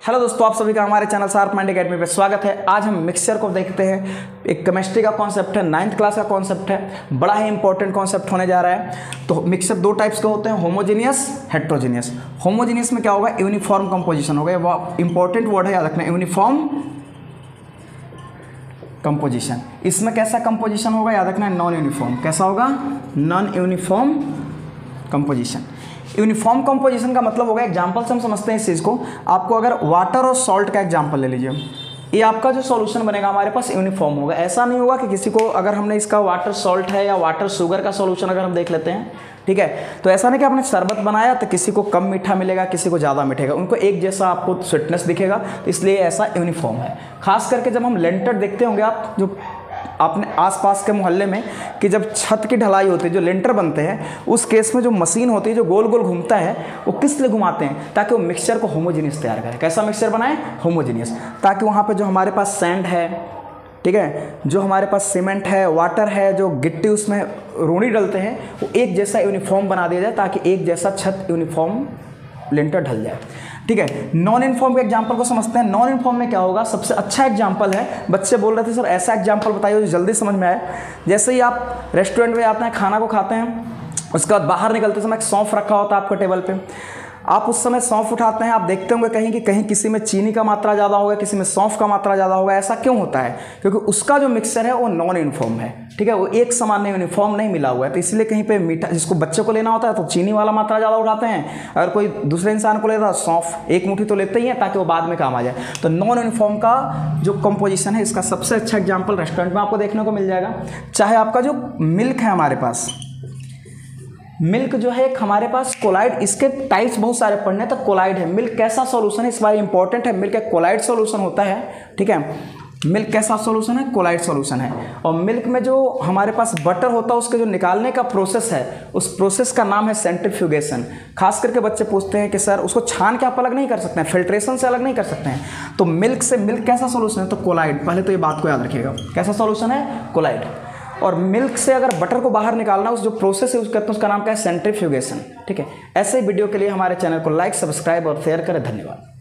Hello दोस्तों, आप सभी का हमारे चैनल शार्प माइंड एकेडमी पे स्वागत है। आज हम मिक्सचर को देखते हैं। एक केमिस्ट्री का कॉन्सेप्ट है, 9th क्लास का कॉन्सेप्ट है, बड़ा ही इंपॉर्टेंट कॉन्सेप्ट होने जा रहा है। तो मिक्सचर दो टाइप्स के होते हैं, होमोजीनियस, हेट्रोजीनियस। होमोजीनियस में क्या होगा, यूनिफॉर्म कंपोजिशन होगा। वो इंपॉर्टेंट वर्ड है, याद रखना, यूनिफॉर्म कंपोजिशन। इसमें कैसा कंपोजिशन होगा, याद रखना, नॉन यूनिफॉर्म। कैसा होगा, non uniform composition. Uniform composition का मतलब होगा, एग्जांपल से हम समझते हैं इस चीज़ को। आपको अगर वाटर और सॉल्ट का एग्जांपल ले लीजिए, ये आपका जो सॉल्यूशन बनेगा हमारे पास यूनिफॉर्म होगा। ऐसा नहीं होगा कि किसी को, अगर हमने इसका वाटर सॉल्ट है या वाटर शुगर का सॉल्यूशन अगर हम देख लेते हैं, ठीक है, तो ऐसा नहीं कि आपने शरबत बनाया तो किसी को कम मीठा मिलेगा, किसी को ज़्यादा मिठेगा, उनको एक जैसा आपको स्वीटनेस दिखेगा, तो इसलिए ऐसा यूनिफॉर्म है। खास करके जब हम लेंटर देखते होंगे आप, जो अपने आसपास के मोहल्ले में, कि जब छत की ढलाई होती है, जो लेंटर बनते हैं, उस केस में जो मशीन होती है, जो गोल गोल घूमता है, वो किस लिए घुमाते हैं, ताकि वो मिक्सचर को होमोजीनियस तैयार करें। कैसा मिक्सचर बनाए, होमोजीनियस, ताकि वहाँ पे जो हमारे पास सैंड है, ठीक है, जो हमारे पास सीमेंट है, वाटर है, जो गिट्टी उसमें रोड़ी डलते हैं, वो एक जैसा यूनिफॉर्म बना दिया जाए, ताकि एक जैसा छत यूनिफॉर्म लेंटर ढल जाए। ठीक है, नॉन इनफॉर्म के एग्जांपल को समझते हैं। नॉन इनफॉर्म में क्या होगा, सबसे अच्छा एग्जांपल है, बच्चे बोल रहे थे सर ऐसा एग्जांपल बताइए जो जल्दी समझ में आए। जैसे ही आप रेस्टोरेंट में आते हैं, खाना को खाते हैं, उसके बाद बाहर निकलते समय एक सौंफ रखा होता है आपके टेबल पे। आप उस समय सौंफ उठाते हैं, आप देखते होंगे कहीं कि कहीं किसी में चीनी का मात्रा ज़्यादा होगा, किसी में सौंफ का मात्रा ज़्यादा होगा। ऐसा क्यों होता है, क्योंकि उसका जो मिक्सचर है वो नॉन यूनिफॉर्म है। ठीक है, वो एक समान यूनिफॉर्म नहीं मिला हुआ है, तो इसलिए कहीं पे मीठा, जिसको बच्चे को लेना होता है तो चीनी वाला मात्रा ज़्यादा उठाते हैं, अगर कोई दूसरे इंसान को लेता है सौंफ एक मुट्ठी तो लेते ही हैं, ताकि वो बाद में काम आ जाए। तो नॉन यूनिफॉर्म का जो कंपोजिशन है, इसका सबसे अच्छा एग्जाम्पल रेस्टोरेंट में आपको देखने को मिल जाएगा। चाहे आपका जो मिल्क है, हमारे पास मिल्क जो है, एक हमारे पास कोलाइड, इसके टाइप्स बहुत सारे पढ़ने, तो कोलाइड है। मिल्क कैसा सॉल्यूशन है, इस बार इंपॉर्टेंट है। मिल्क एक कोलाइड सॉल्यूशन होता है। ठीक है, मिल्क कैसा सॉल्यूशन है, कोलाइड सॉल्यूशन है। और मिल्क में जो हमारे पास बटर होता है, उसके जो निकालने का प्रोसेस है, उस प्रोसेस का नाम है सेंट्रीफ्यूगेशन। खास करके बच्चे पूछते हैं कि सर उसको छान के आप अलग नहीं कर सकते हैं, फिल्ट्रेशन से अलग नहीं कर सकते हैं। तो मिल्क से, मिल्क कैसा सॉल्यूशन है, तो कोलाइड। पहले तो ये बात को याद रखिएगा, कैसा सॉल्यूशन है, कोलाइड। और मिल्क से अगर बटर को बाहर निकालना, उस जो प्रोसेस है उसका, तो उसका नाम क्या है, सेंट्रीफ्यूगेशन। ठीक है, ऐसे वीडियो के लिए हमारे चैनल को लाइक, सब्सक्राइब और शेयर करें। धन्यवाद।